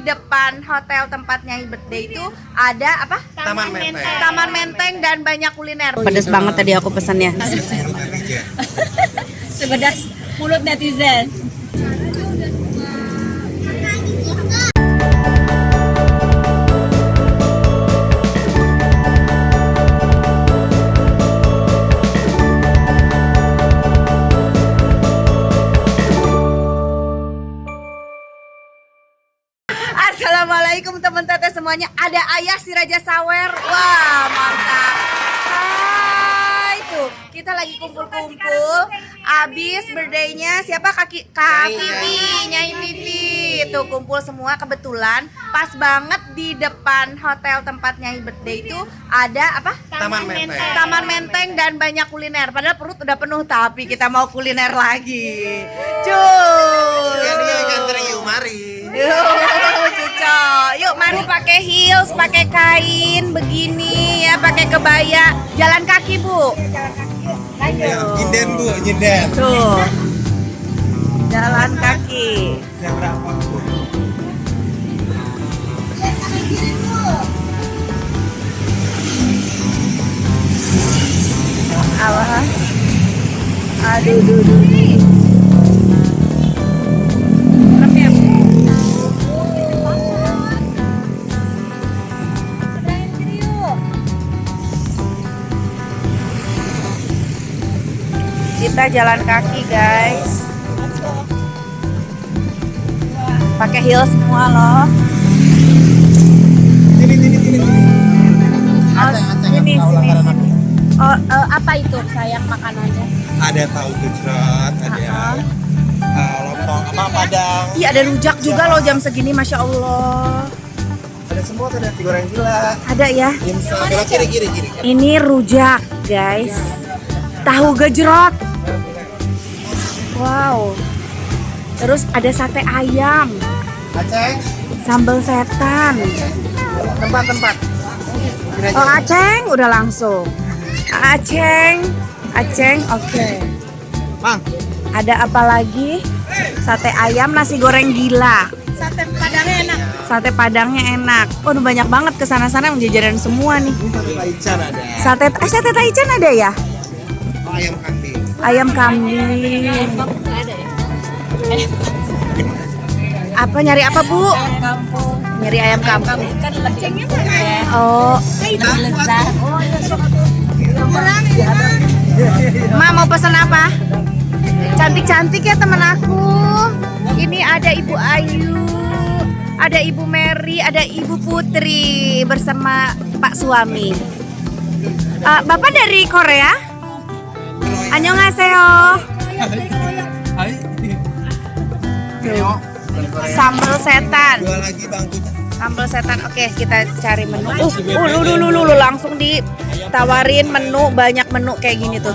depan hotel tempat Nyai birthday itu ada apa? Taman Menteng. Taman Menteng dan banyak kuliner. Pedas banget tadi aku pesannya. Sepedas mulut netizen. Assalamualaikum teman teteh semuanya. Ada ayah si Raja Sawer. Wah mantap. Hai tuh kita lagi kumpul-kumpul. Abis birthday-nya siapa Kak Vivi, Nyai Vivi. Tuh kumpul semua kebetulan pas banget di depan hotel tempat Nyai birthday itu ada apa? Taman Menteng. Taman Menteng dan banyak kuliner. Padahal perut udah penuh tapi kita mau kuliner lagi. Cuy. Yuk, cucok. Yuk, mari pakai heels, pakai kain begini ya, pakai kebaya. Jalan kaki, Bu. Nyinden Bu, nyinden. Tuh. Jalan kaki. Awas. Aduh, duh. Kita jalan kaki guys, pakai heels semua loh. Sini. Oh, sini. Oh, apa itu sayang makanannya? Ada tahu gejrot, ada lontong apa padang. Iya ada rujak juga loh jam segini, masya Allah. Ada semua, ada nasi goreng gila. Ada ya. Dimsum. Coba kiri. Ini rujak guys, tahu gejrot. Wow. Terus ada sate ayam, Aceh. sambal setan. Tempat. Oh Aceng udah langsung. Aceng, oke. Mang. Ada apa lagi? Sate ayam, nasi goreng gila. Sate padangnya enak. Sate padangnya enak. Waduh banyak banget kesana-sana menjajaran semua nih. Sate taichan ada. Sate taichan ada ya? Oh, ayam kambing. Ayam kambing. Nggak ada ya? Apa nyari apa Bu? Ayam kampung. Nyari ayam kampung. Kan lecengnya tuh ya. Oh, Itu lezat. Ma mau pesan apa? Cantik-cantik ya temen aku. Ini ada Ibu Ayu, ada Ibu Mary, ada Ibu Putri bersama Pak suami. Bapak dari Korea? Annyeonghaseyo. Sambal setan. Dua lagi bangku. Sambal setan. Oke, kita cari menu. Lu langsung ditawarin menu, banyak menu kayak gini tuh.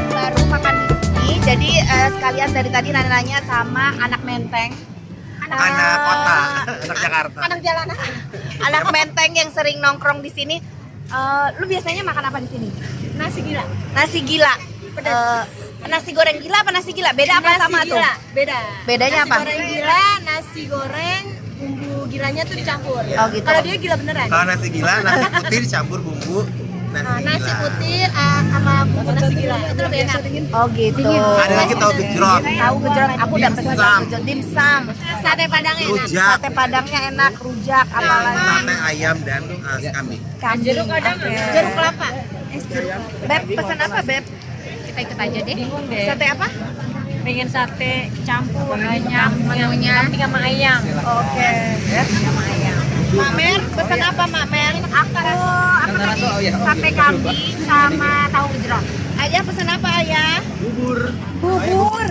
Baru makan di sini. Jadi sekalian dari tadi nanya sama anak Menteng. Anak kota, anak Jakarta. Anak jalanan. Anak Menteng yang sering nongkrong di sini. Lu biasanya makan apa di sini? Nasi gila. Nasi gila. Nasi goreng gila apa nasi gila? Beda apa Nasi sama gila. tuh? Beda. Bedanya apa? Nasi goreng gila, nasi goreng, bumbu gilanya tuh dicampur. Oh, gitu. Kalau dia gila beneran. Kalau nasi gila, nasi putih dicampur bumbu Nasi putih sama bumbu nasi gila itu lebih enak. Oh gitu. Ada lagi tahu gejrot. Tahu gejrot. Aku udah pesen Dimsum. gejrot. Dimsum. Sate padangnya enak. Rujak. Sate padangnya enak, rujak, apalagi Sate ayam dan kambing. kambing. Jeruk kadang Oke. jeruk kelapa. Beb, pesan apa Beb? Kita ikut aja deh. Bingung deh. Sate apa? Pengen sate campur banyak menunya. Kambing sama ayam. Oke. Sama ayam. Mak Mer, pesan apa Mak Mer? Aku apa tadi? Sate kambing sama tahu gejrot. Ayah pesan apa Ayah? Bubur.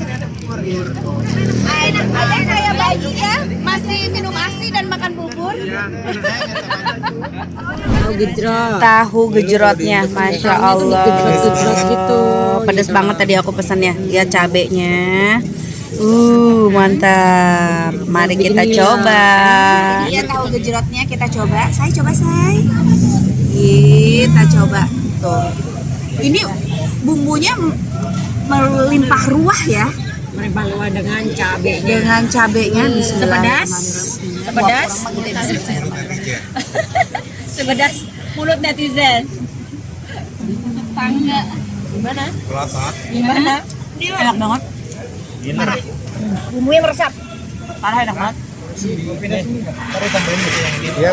Ayah kayak bayi ya, masih minum ASI dan makan bubur. Tahu gejrotnya, masya Allah. Gejrot gitu. Pedas banget tadi aku pesannya. Ya cabenya. Mantap. Mari kita coba. Iya, tahu gejrotnya kita coba. Saya coba, say. Kita coba. Tuh. Ini bumbunya melimpah ruah ya. Melimpah ruah dengan cabenya. Dengan cabenya Sepedas. Sepedas. Sepedas mulut netizen. Tangga. Gimana? Kelapa. Gimana? Enak banget. Parah. Bumbunya meresap. Parah enak banget. Iya,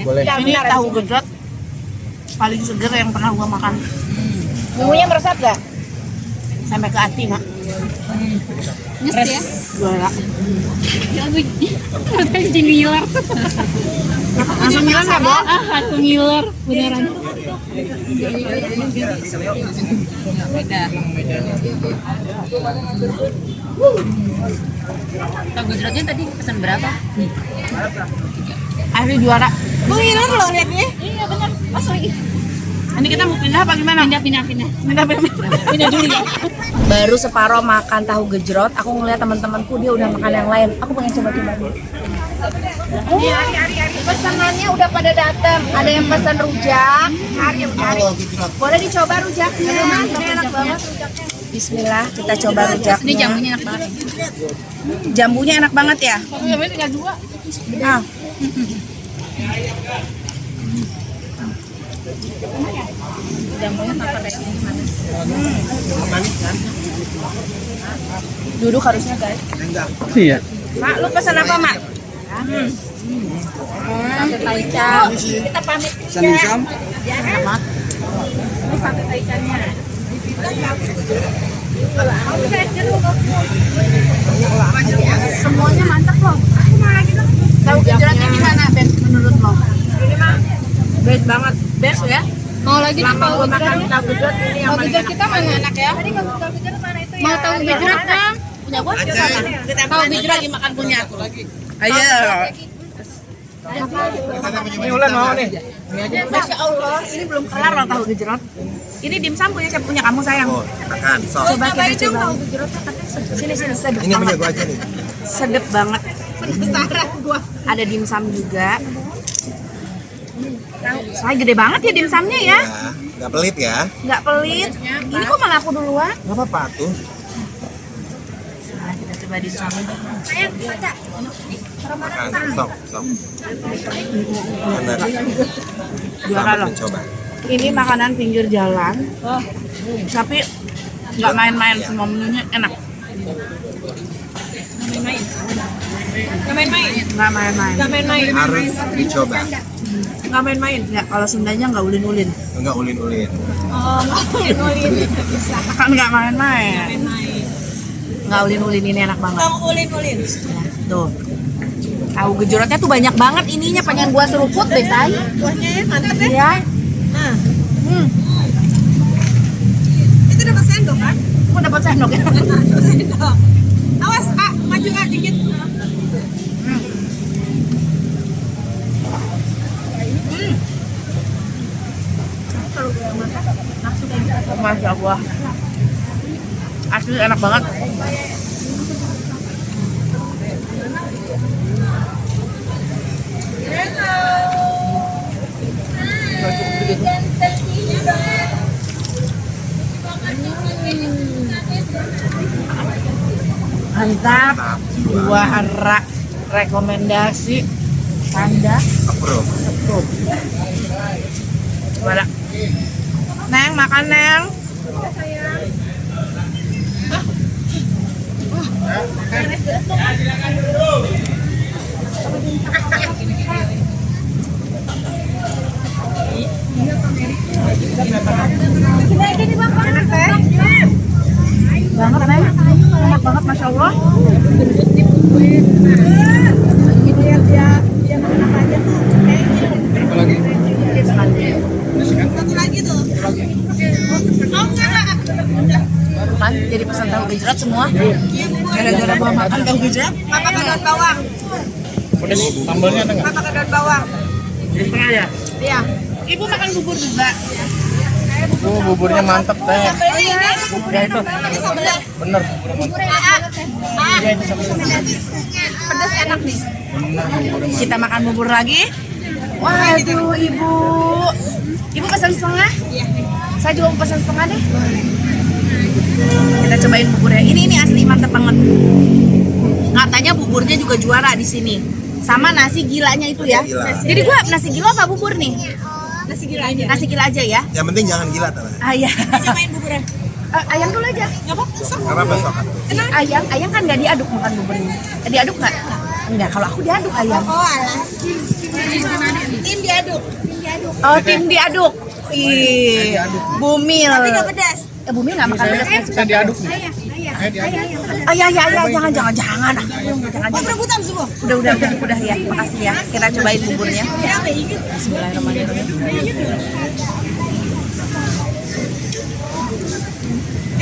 boleh. Ini tahu gejrot paling seger yang pernah gua makan. Bumbunya meresap gak? Sampai ke hati, Mak. Nyes ya? Juara. Ya gue jadi ngiler. Langsung ngiler nggak, Bo? Langsung ngiler. Beneran. Tahu gejrotnya tadi pesan berapa? Asli juara. Gue ngiler loh liatnya. Iya bener. Pas lagi. Ini kita mau pindah apa gimana? Pindah. Pindah dulu ya. Baru separoh makan tahu gejrot, aku ngeliat teman-temanku dia udah makan yang lain. Aku pengen coba-coba dulu. Pesanannya udah pada datang. Ada yang pesan rujak. Hari. Boleh dicoba rujaknya. Ini enak banget rujaknya. Bismillah, kita coba rujaknya. Ini jamunya enak banget. Jambunya enak banget ya? Jambunya tinggal 2. Nah. Jamunya tanpa resmi gimana? Duduk harusnya, guys. Iya. Mak, lu pesan apa, Mak? Sate taichan. Kita pamit. Sam. Mak. Ini sate taichannya. Semuanya mantap loh. Tahu gejrotnya gimana, Ben? Menurut lo? Ini mah best banget. Best ya? Mau lagi Lama gue makan tahu gejrot ini yang paling enak. kita mana enak ya? Mau tahu gejrot kan? Punya gua tahu gejrot dimakan punya aku. Ayo. Ini ulan mau nih. Masya Allah, ini belum kelar loh tahu gejrot. Ini dimsum punya siapa? Punya kamu sayang. Oh, makan. Sok. Coba kita coba. Sini sedep Ini punya banget. gua aja nih. Sedep banget. Penasaran gua. Ada dimsum juga. Saya gede banget ya dimsumnya ya. Ya, nggak pelit ya. Nggak pelit. Ini kok malah aku duluan? Nggak apa-apa tuh. Nah, kita coba dimsum. Makan. Sok. Enak. Juara Selamat loh. mencoba. Ini makanan pinggir jalan. Tapi nggak main-main, semua menunya enak. Gak main-main. Nggak main-main. Gak main-main. Harus dicoba. Nggak main-main. Ya, kalau Sundanya nggak ulin-ulin. Enggak ulin-ulin. Oh, main-ulin. Kan nggak main-main. Nggak ulin-ulin, ini enak banget. Kamu ulin-ulin. Tuh. Tahu gejrotnya tuh banyak banget ininya, pengen gua seruput deh, say. Kuahnya ya mantap ya. Ya. Nah. Itu dapat sendok kan? Aku dapat sendok ya. Sendok. Awas, Pak, maju Kak dikit. Masya Allah. Asli enak banget. Mantap. Juara. Rekomendasi. Tanda. Approve. Juara. Neng, makan Neng. Banget Neng. Enak banget, Masya Allah. Satu lagi tuh. Oh, enggak. Kan jadi pesan tahu gejrot semua. Gara-gara gua makan tahu gejrot. Papa ke daun bawang. Pedas sambalnya ada nggak? Papa ke daun bawang. Jadi tengah ya. Iya. Ibu makan bubur juga. Buburnya mantep teh. Ya itu. Bener. Iya itu sama. Pedas enak nih. Bener buburnya. Kita makan bubur lagi. Waduh, Ibu. Ibu pesan setengah? Saya juga mau pesan setengah deh. Kita cobain buburnya. Ini asli mantep banget. Katanya buburnya juga juara di sini. Sama nasi gilanya itu ya. Gila. Jadi gua nasi gila apa bubur nih? Nasi gila aja. Nasi gila aja ya. Yang penting jangan gila tuh. Iya. Cobain buburnya. Ayam dulu aja. Enggak apa-apa. Apa besok? Ayam kan nggak diaduk makan buburnya. Diaduk nggak? Enggak, kalau aku diaduk ayam. Oh alah. Tim diaduk. Oh, tim diaduk. Ih, Bumil. Tapi nggak pedas. Bumil nggak makan pedas. Kita diaduk nih. Ayah, jangan. Jangan. Perebutan semua. Udah ya. Makasih ya. Kita cobain buburnya. Bismillahirrahmanirrahim.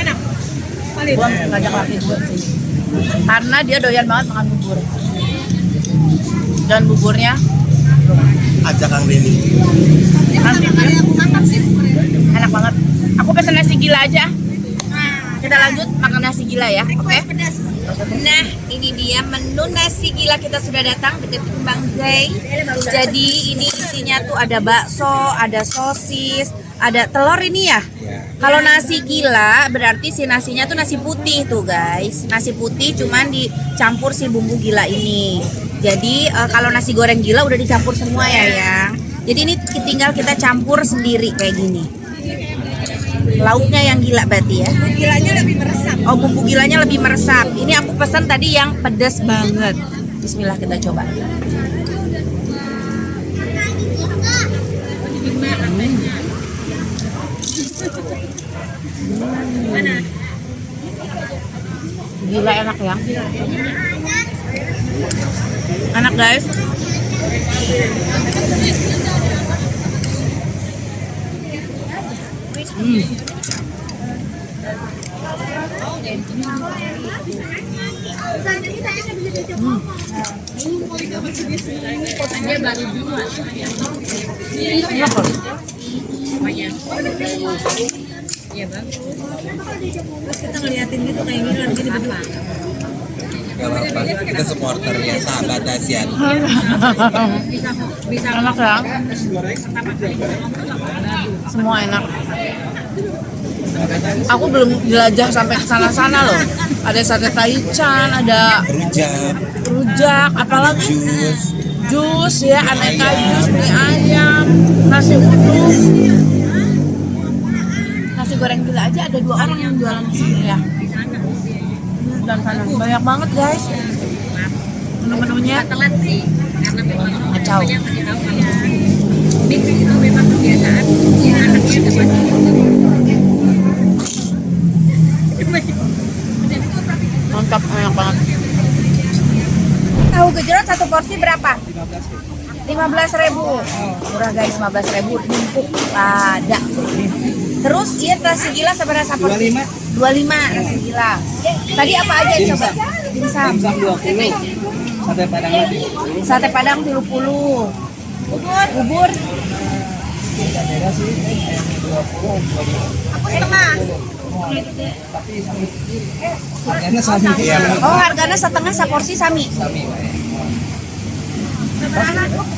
Enak. Gua ngajak laki gue sih. Karena dia doyan banget makan bubur. Dan buburnya Ajak Kang Denny. enak banget. Aku pesen nasi gila aja. Kita lanjut makan nasi gila ya. Oke. Nah, ini dia menu nasi gila kita sudah datang deketin Bang Zai. Jadi ini isinya tuh ada bakso, ada sosis, ada telur ini ya. Kalau nasi gila berarti si nasinya tuh nasi putih tuh guys. Nasi putih cuman dicampur si bumbu gila ini. Jadi kalau nasi goreng gila udah dicampur semua ya yang. Jadi ini tinggal kita campur sendiri kayak gini. Lauknya yang gila berarti ya. Gilanya lebih meresap. Oh, bumbu gilanya lebih meresap. Ini aku pesan tadi yang pedas banget. Bismillah, kita coba. Gila enak ya. Enak guys. Enak loh. Iya bang. Terus kita ngeliatin gitu kayak gini lagi di berdua. Gak apa-apa. Kita supporternya sahabat Asian. Bisa Enak ya. Semua enak. Aku belum jelajah sampai ke sana-sana loh. Ada sate taichan, ada rujak, apalagi jus ya, aneka jus, mie ayam, nasi uduk, nasi goreng gila aja ada 2 orang yang jualan di sini ya. Dan sana banyak banget guys. Menu-menunya telat sih karena memang kacau. mix itu memang kebiasaan anaknya ada Mantap, enak banget. Tahu gejrot 1 porsi berapa? 15.000. Murah guys, 15.000 numpuk ada. Terus iya nasi gila seberapa porsi? 25 nasi gila. Tadi apa aja coba? Dimsum 20, sate padang lagi. Sate padang 30. Bubur Beda sih, 20, 25. aku setengah. Harganya sami. Iya. Oh, harganya setengah seporsi sami. Sami.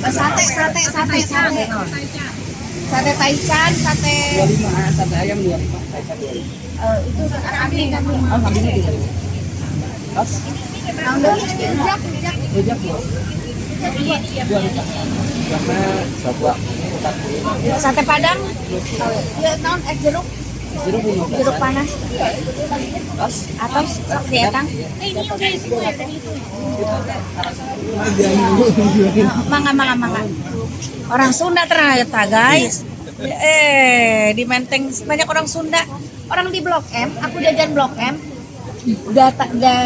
Sate. Sate taichan, sate 25, sate ayam 25, taichan 25. itu kambing. Oh, kambingnya 3. Pas, rujak 2. 2 rujak. Karena coba 40. Sate padang. Ya, non jeruk. Jeruk 15. Jeruk panas Pas, atau kelihatan mangga orang Sunda ternyata guys. Di Menteng banyak orang Sunda, orang di Blok M. Aku jajan Blok M,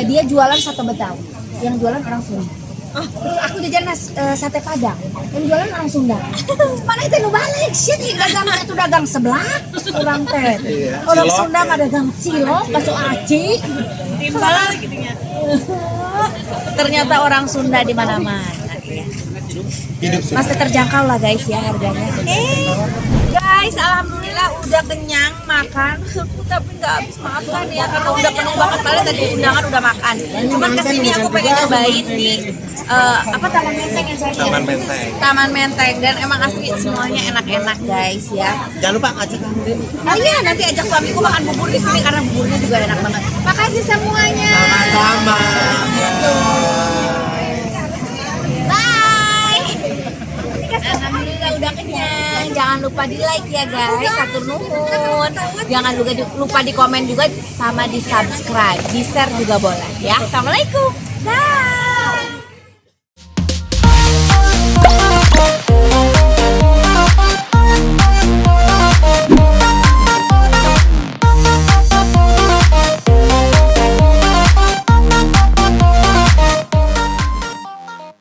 dia jualan sate Betawi, yang jualan orang Sunda. Terus aku jajan sate padang, yang jualan orang Sunda. Mana itu nu balik sih, dagang itu dagang sebelah, orang teh. Orang cilok. Sunda mah dagang cilok, bakso aci. Timbal gitu ya. Ternyata orang Sunda di mana-mana. Ya. Hidup sih. Masih terjangkau lah guys ya harganya. Guys, alhamdulillah udah kenyang makan, tapi nggak habis makan ya karena udah penuh banget. Kalian tadi undangan udah makan. Cuman kesini aku pengen nyobain di apa Taman Menteng ya saya. Taman Menteng. Taman Menteng dan emang asli semuanya enak-enak guys ya. Jangan lupa ajak kamu deh. Oh iya, nanti ajak suamiku makan bubur di sini karena buburnya juga enak banget. Makasih semuanya. Sama. Bye. Alhamdulillah udah kenyang. Jangan lupa di like ya guys. Satu nuhun. Jangan lupa di komen juga sama di subscribe. Di share juga boleh ya. Assalamualaikum. Bye.